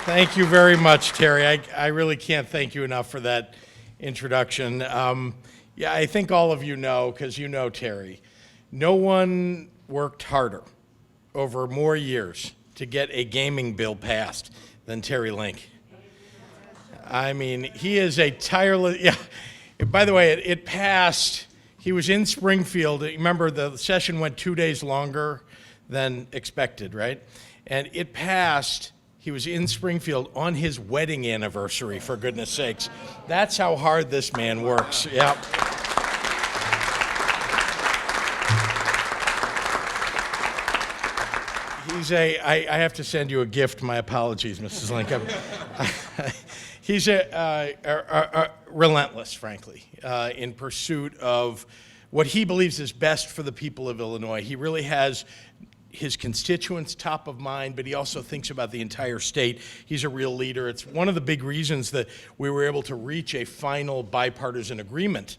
Thank you very much, Terry. I really can't thank you enough for that introduction. Yeah, I think all of you know, because you know Terry, no one worked harder over more years to get a gaming bill passed than Terry Link. I mean, he is a tireless, yeah. By the way, it passed. He was in Springfield. Remember, the session went 2 days longer than expected, right? And it passed. He was in Springfield on his wedding anniversary, for goodness sakes. That's how hard this man works. Yeah. I have to send you a gift. My apologies, Mrs. Lincoln. He's relentless, frankly, in pursuit of what he believes is best for the people of Illinois. He really has his constituents top of mind, but he also thinks about the entire state. He's a real leader. It's one of the big reasons that we were able to reach a final bipartisan agreement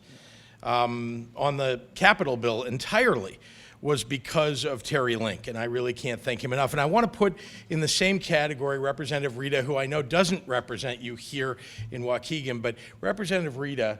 on the Capitol bill entirely, was because of Terry Link, and I really can't thank him enough. And I want to put in the same category Representative Rita, who I know doesn't represent you here in Waukegan, but Representative Rita,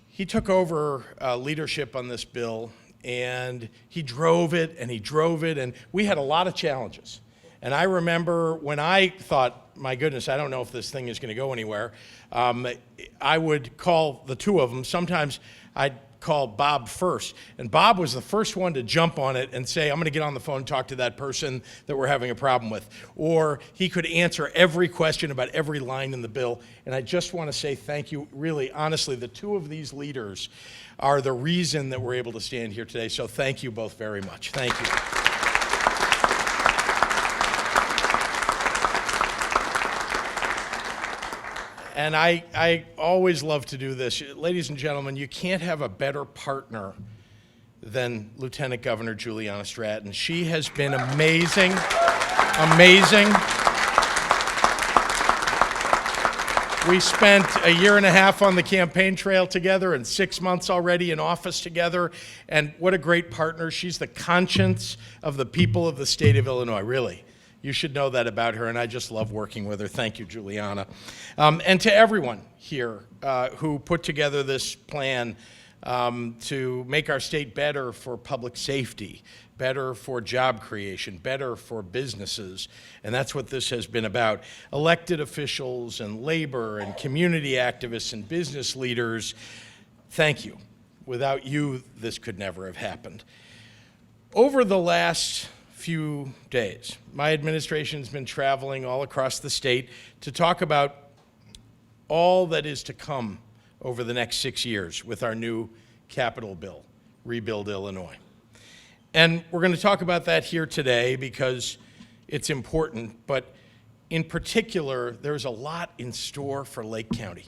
he took over leadership on this bill, and he drove it, and we had a lot of challenges. And I remember when I thought, my goodness, I don't know if this thing is going to go anywhere, I would call the two of them. Sometimes I'd call Bob first. And Bob was the first one to jump on it and say, I'm going to get on the phone and talk to that person that we're having a problem with. Or he could answer every question about every line in the bill. And I just want to say thank you. Really, honestly, the two of these leaders are the reason that we're able to stand here today. So thank you both very much. Thank you. And I always love to do this. Ladies and gentlemen, you can't have a better partner than Lieutenant Governor Juliana Stratton. She has been amazing, amazing. We spent a year and a half on the campaign trail together and 6 months already in office together. And what a great partner. She's the conscience of the people of the state of Illinois, really. You should know that about her, and I just love working with her. Thank you, Juliana. And to everyone here who put together this plan to make our state better for public safety, better for job creation, better for businesses, and that's what this has been about. Elected officials and labor and community activists and business leaders, thank you. Without you, this could never have happened. Over the last few days, my administration's been traveling all across the state to talk about all that is to come over the next 6 years with our new Capitol bill, Rebuild Illinois. And we're going to talk about that here today because it's important, but in particular, there's a lot in store for Lake County,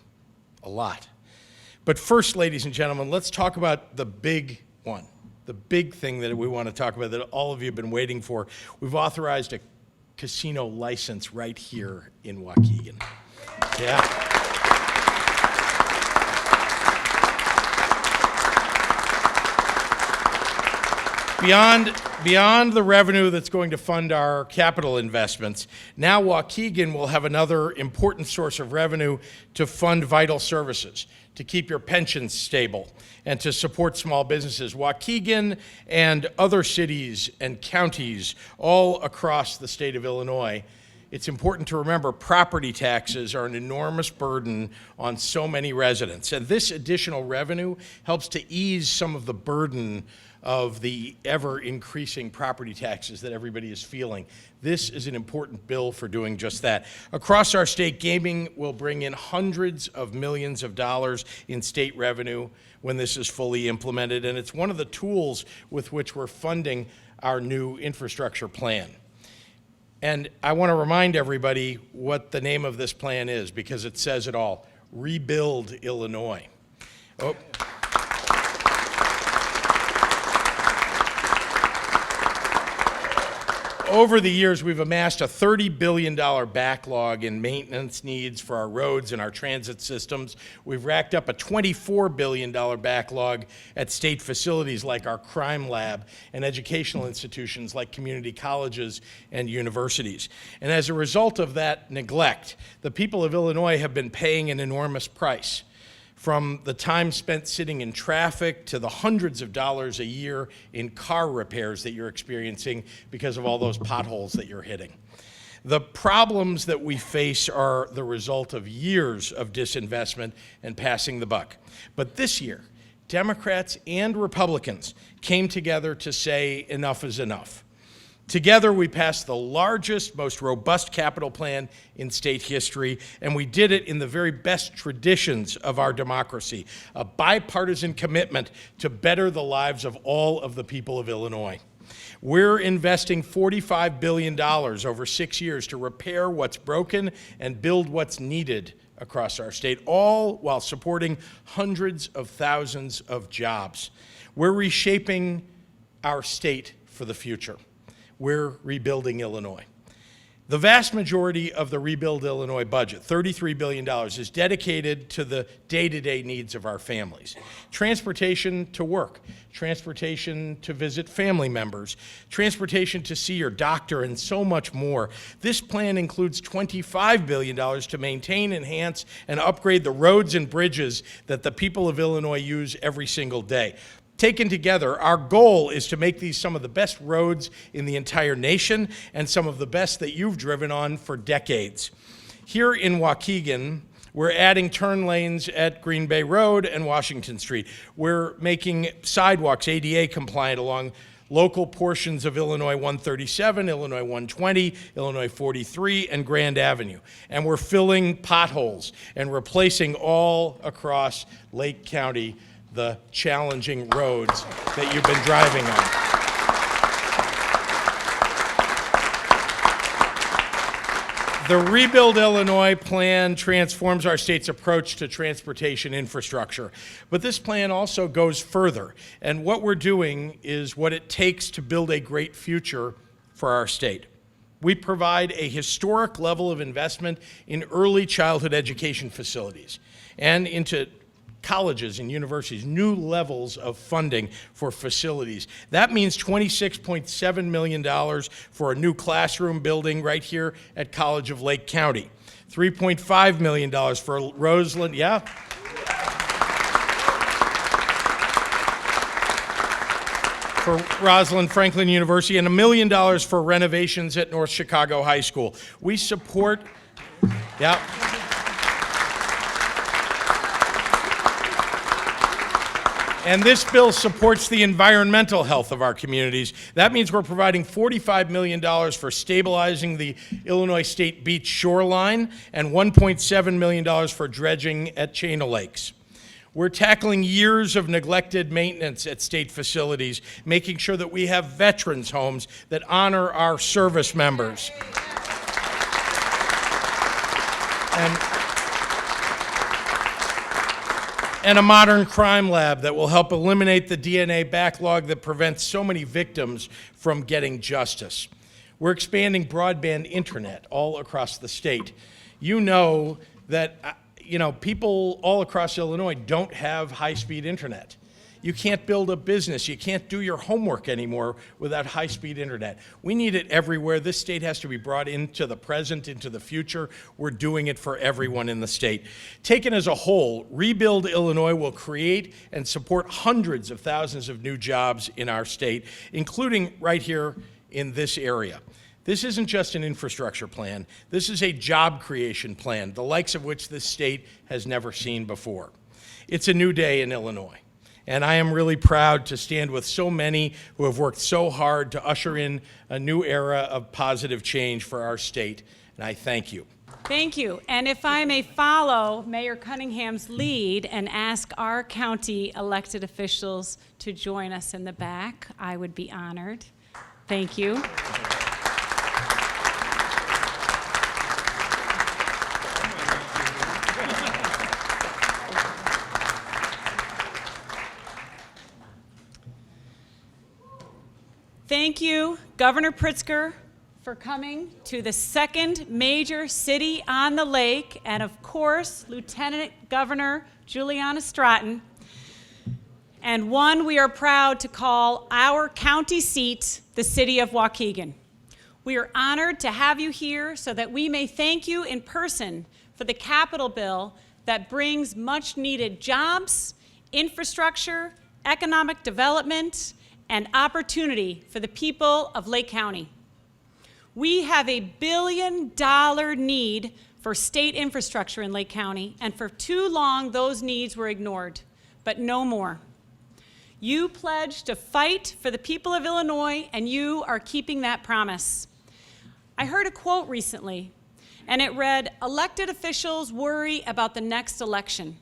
a lot. But first, ladies and gentlemen, let's talk about the big one. The big thing that we want to talk about that all of you have been waiting for. We've authorized a casino license right here in Waukegan. Yeah. Beyond the revenue that's going to fund our capital investments, now Waukegan will have another important source of revenue to fund vital services, to keep your pensions stable, and to support small businesses. Waukegan and other cities and counties all across the state of Illinois, it's important to remember property taxes are an enormous burden on so many residents. And this additional revenue helps to ease some of the burden of the ever-increasing property taxes that everybody is feeling. This is an important bill for doing just that. Across our state, gaming will bring in hundreds of millions of dollars in state revenue when this is fully implemented, and it's one of the tools with which we're funding our new infrastructure plan. And I want to remind everybody what the name of this plan is, because it says it all: Rebuild Illinois. Oh. Over the years, we've amassed a $30 billion backlog in maintenance needs for our roads and our transit systems. We've racked up a $24 billion backlog at state facilities like our crime lab and educational institutions like community colleges and universities. And as a result of that neglect, the people of Illinois have been paying an enormous price. From the time spent sitting in traffic to the hundreds of dollars a year in car repairs that you're experiencing because of all those potholes that you're hitting. The problems that we face are the result of years of disinvestment and passing the buck. But this year, Democrats and Republicans came together to say enough is enough. Together, we passed the largest, most robust capital plan in state history, and we did it in the very best traditions of our democracy, a bipartisan commitment to better the lives of all of the people of Illinois. We're investing $45 billion over 6 years to repair what's broken and build what's needed across our state, all while supporting hundreds of thousands of jobs. We're reshaping our state for the future. We're rebuilding Illinois. The vast majority of the Rebuild Illinois budget, $33 billion, is dedicated to the day-to-day needs of our families. Transportation to work, transportation to visit family members, transportation to see your doctor, and so much more. This plan includes $25 billion to maintain, enhance, and upgrade the roads and bridges that the people of Illinois use every single day. Taken together, our goal is to make these some of the best roads in the entire nation and some of the best that you've driven on for decades. Here in Waukegan, we're adding turn lanes at Green Bay Road and Washington Street. We're making sidewalks ADA compliant along local portions of Illinois 137, Illinois 120, Illinois 43, and Grand Avenue. And we're filling potholes and replacing all across Lake County the challenging roads that you've been driving on. The Rebuild Illinois plan transforms our state's approach to transportation infrastructure. But this plan also goes further. And what we're doing is what it takes to build a great future for our state. We provide a historic level of investment in early childhood education facilities and into colleges and universities, new levels of funding for facilities. That means $26.7 million for a new classroom building right here at College of Lake County. $3.5 million for Roseland, for Rosalind Franklin University, and $1 million for renovations at North Chicago High School. We support, And this bill supports the environmental health of our communities. That means we're providing $45 million for stabilizing the Illinois State Beach shoreline and $1.7 million for dredging at Chain o' Lakes. We're tackling years of neglected maintenance at state facilities, making sure that we have veterans' homes that honor our service members. And a modern crime lab that will help eliminate the DNA backlog that prevents so many victims from getting justice. We're expanding broadband internet all across the state. You know that people all across Illinois don't have high-speed internet. You can't build a business. You can't do your homework anymore without high-speed internet. We need it everywhere. This state has to be brought into the present, into the future. We're doing it for everyone in the state. Taken as a whole, Rebuild Illinois will create and support hundreds of thousands of new jobs in our state, including right here in this area. This isn't just an infrastructure plan. This is a job creation plan, the likes of which this state has never seen before. It's a new day in Illinois. And I am really proud to stand with so many who have worked so hard to usher in a new era of positive change for our state, and I thank you. Thank you. And if I may follow Mayor Cunningham's lead and ask our county elected officials to join us in the back, I would be honored. Thank you. Thank you, Governor Pritzker, for coming to the second major city on the lake, and of course, Lieutenant Governor Juliana Stratton, and one we are proud to call our county seat, the city of Waukegan. We are honored to have you here so that we may thank you in person for the Capitol bill that brings much needed jobs, infrastructure, economic development, and opportunity for the people of Lake County. We have a $1 billion need for state infrastructure in Lake County, and for too long those needs were ignored, but no more. You pledged to fight for the people of Illinois, and you are keeping that promise. I heard a quote recently, and it read, "Elected officials worry about the next election.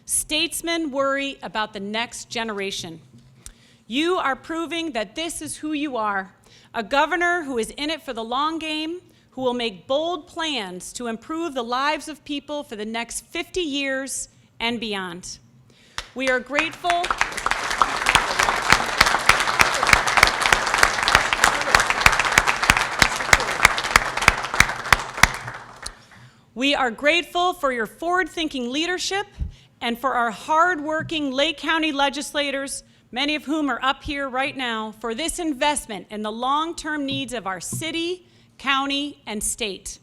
Statesmen worry about the next generation." You are proving that this is who you are, a governor who is in it for the long game, who will make bold plans to improve the lives of people for the next 50 years and beyond. We are grateful. We are grateful for your forward-thinking leadership and for our hard-working Lake County legislators, many of whom are up here right now, for this investment in the long-term needs of our city, county, and state.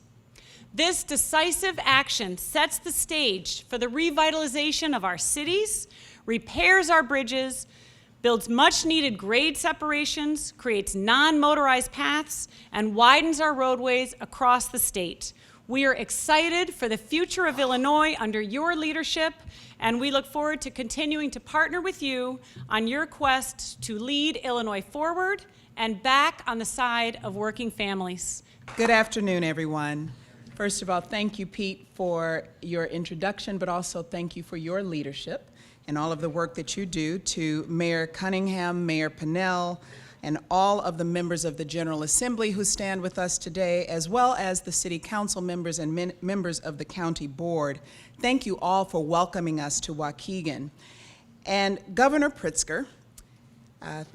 This decisive action sets the stage for the revitalization of our cities, repairs our bridges, builds much-needed grade separations, creates non-motorized paths, and widens our roadways across the state. We are excited for the future of Illinois under your leadership, and we look forward to continuing to partner with you on your quest to lead Illinois forward and back on the side of working families. Good afternoon, everyone. First of all, thank you, Pete, for your introduction, but also thank you for your leadership and all of the work that you do. To Mayor Cunningham, Mayor Pinnell, and all of the members of the General Assembly who stand with us today, as well as the City Council members and members of the County Board. Thank you all for welcoming us to Waukegan. And Governor Pritzker,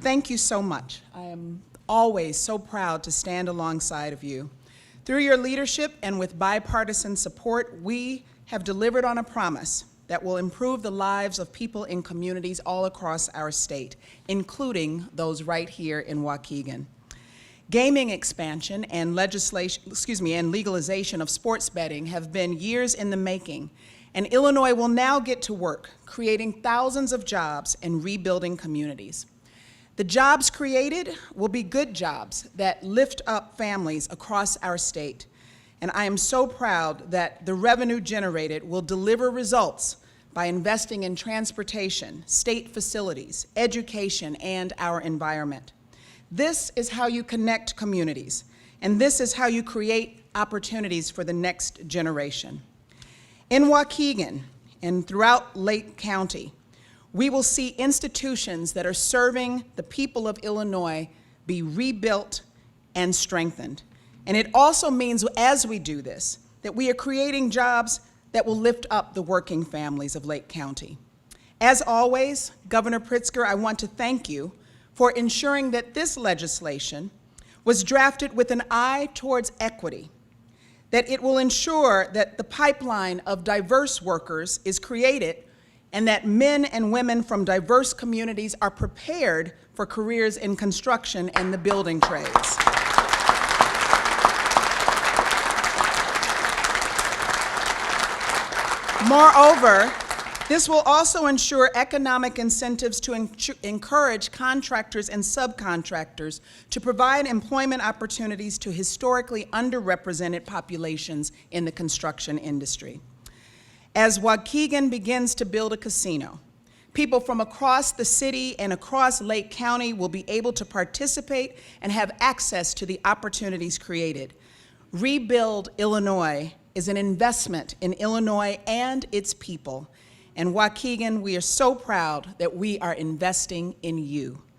thank you so much. I am always so proud to stand alongside of you. Through your leadership and with bipartisan support, we have delivered on a promise that will improve the lives of people in communities all across our state, including those right here in Waukegan. Gaming expansion and legalization of sports betting have been years in the making, and Illinois will now get to work creating thousands of jobs and rebuilding communities. The jobs created will be good jobs that lift up families across our state. And I am so proud that the revenue generated will deliver results by investing in transportation, state facilities, education, and our environment. This is how you connect communities, and this is how you create opportunities for the next generation. In Waukegan and throughout Lake County, we will see institutions that are serving the people of Illinois be rebuilt and strengthened. And it also means, as we do this, that we are creating jobs that will lift up the working families of Lake County. As always, Governor Pritzker, I want to thank you for ensuring that this legislation was drafted with an eye towards equity, that it will ensure that the pipeline of diverse workers is created and that men and women from diverse communities are prepared for careers in construction and the building trades. Moreover, this will also ensure economic incentives to encourage contractors and subcontractors to provide employment opportunities to historically underrepresented populations in the construction industry. As Waukegan begins to build a casino, people from across the city and across Lake County will be able to participate and have access to the opportunities created. Rebuild Illinois is an investment in Illinois and its people. And Waukegan, we are so proud that we are investing in you.